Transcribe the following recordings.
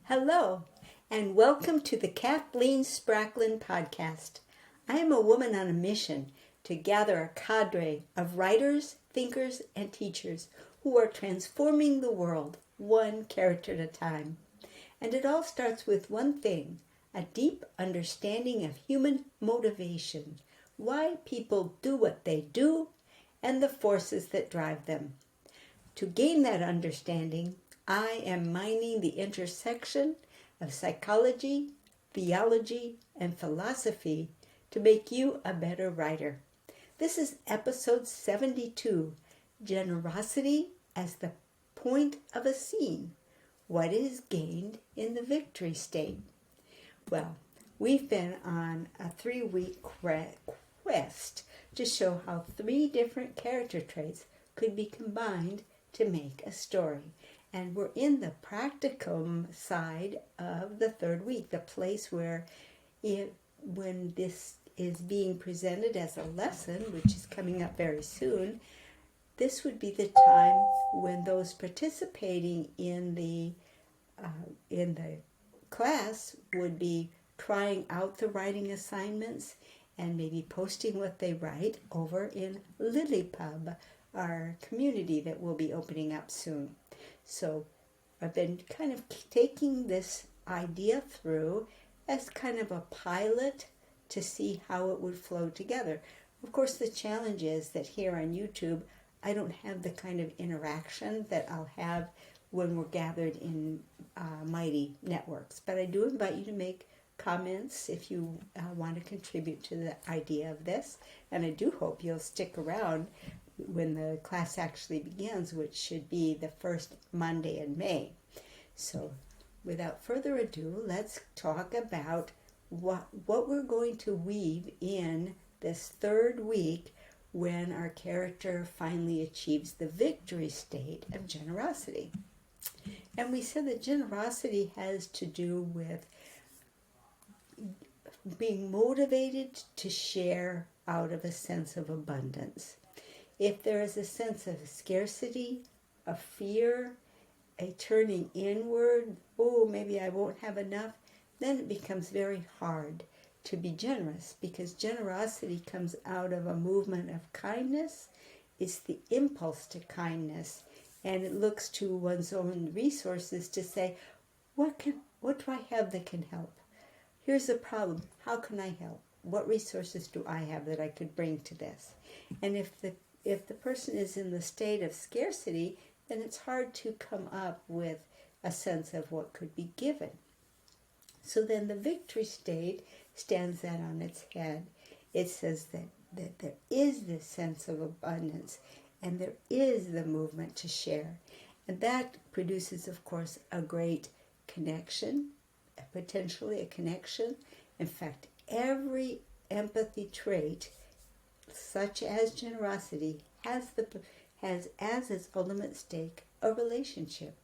Hello, and welcome to the Kathleen Spracklin podcast. I am a woman on a mission to gather a cadre of writers, thinkers, and teachers who are transforming the world one character at a time. And it all starts with one thing, a deep understanding of human motivation, why people do what they do, and the forces that drive them. To gain that understanding, I am mining the intersection of psychology, theology, and philosophy to make you a better writer. This is episode 72, Generosity as the Point of a Scene. What is gained in the victory state? Well, we've been on a 3-week quest to show how 3 different character traits could be combined to make a story. And we're in the practicum side of the 3rd week, the place where when this is being presented as a lesson, which is coming up very soon, this would be the time when those participating in the class would be trying out the writing assignments and maybe posting what they write over in LilyPub, our community that will be opening up soon. So I've been kind of taking this idea through as kind of a pilot to see how it would flow together. Of course, the challenge is that here on YouTube, I don't have the kind of interaction that I'll have when we're gathered in mighty networks. But I do invite you to make comments if you want to contribute to the idea of this. And I do hope you'll stick around when the class actually begins, which should be the first Monday in May. So without further ado, let's talk about what we're going to weave in this 3rd week when our character finally achieves the victory state of generosity. And we said that generosity has to do with being motivated to share out of a sense of abundance. If there is a sense of scarcity, a fear, a turning inward, oh, maybe I won't have enough, then it becomes very hard to be generous, because generosity comes out of a movement of kindness. It's the impulse to kindness, and it looks to one's own resources to say, what do I have that can help? Here's the problem. How can I help? What resources do I have that I could bring to this? And if the person is in the state of scarcity, then it's hard to come up with a sense of what could be given. So then the victory state stands that on its head. It says that there is this sense of abundance, and there is the movement to share. And that produces, of course, a great connection, potentially a connection. In fact, every empathy trait, such as generosity, has as its ultimate stake a relationship.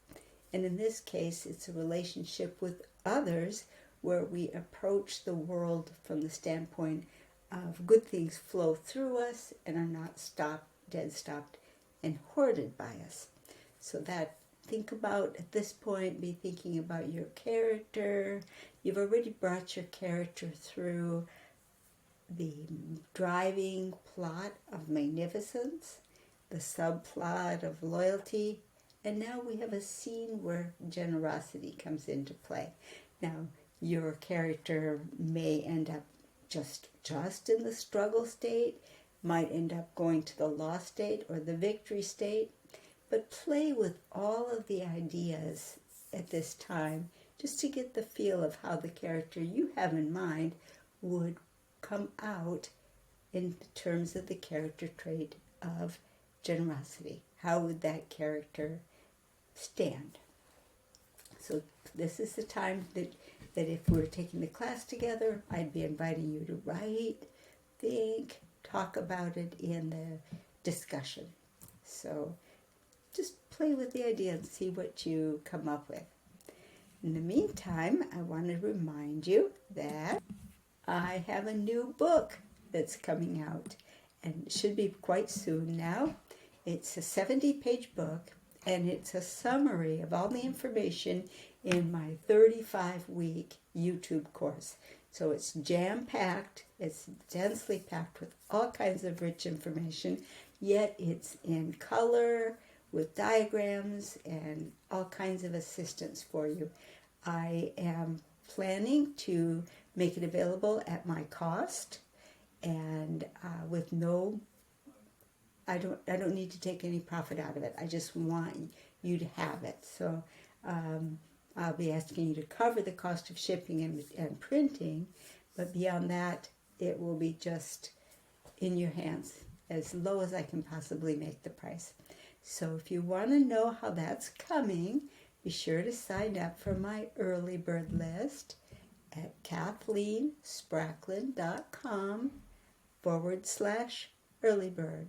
And in this case, it's a relationship with others where we approach the world from the standpoint of good things flow through us and are not dead stopped and hoarded by us. So that, think about, at this point, be thinking about your character. You've already brought your character through the driving plot of magnificence, the subplot of loyalty, and now we have a scene where generosity comes into play. Now, your character may end up just in the struggle state, might end up going to the loss state or the victory state, but play with all of the ideas at this time just to get the feel of how the character you have in mind would come out in terms of the character trait of generosity. How would that character stand? So this is the time that if we were taking the class together, I'd be inviting you to write, think, talk about it in the discussion. So just play with the idea and see what you come up with. In the meantime, I want to remind you that I have a new book that's coming out, and it should be quite soon now. It's a 70-page book, and it's a summary of all the information in my 35-week YouTube course. So it's jam-packed, it's densely packed with all kinds of rich information, yet it's in color with diagrams and all kinds of assistance for you. I am planning to make it available at my cost, and with no, I don't need to take any profit out of it. I just want you to have it. So I'll be asking you to cover the cost of shipping and printing, but beyond that, it will be just in your hands, as low as I can possibly make the price. So if you want to know how that's coming, be sure to sign up for my early bird list at KathleenSpracklin.com/earlybird.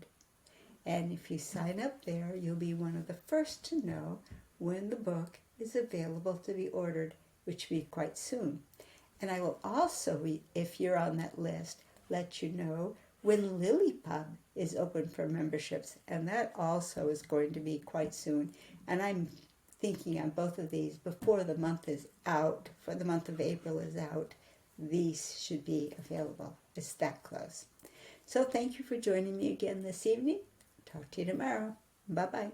And if you sign up there, you'll be one of the first to know when the book is available to be ordered, which will be quite soon. And I will also, if you're on that list, let you know when LilyPub is open for memberships. And that also is going to be quite soon. And I'm thinking on both of these before the month is out, for the month of April is out, these should be available. It's that close. So thank you for joining me again this evening. Talk to you tomorrow. Bye-bye.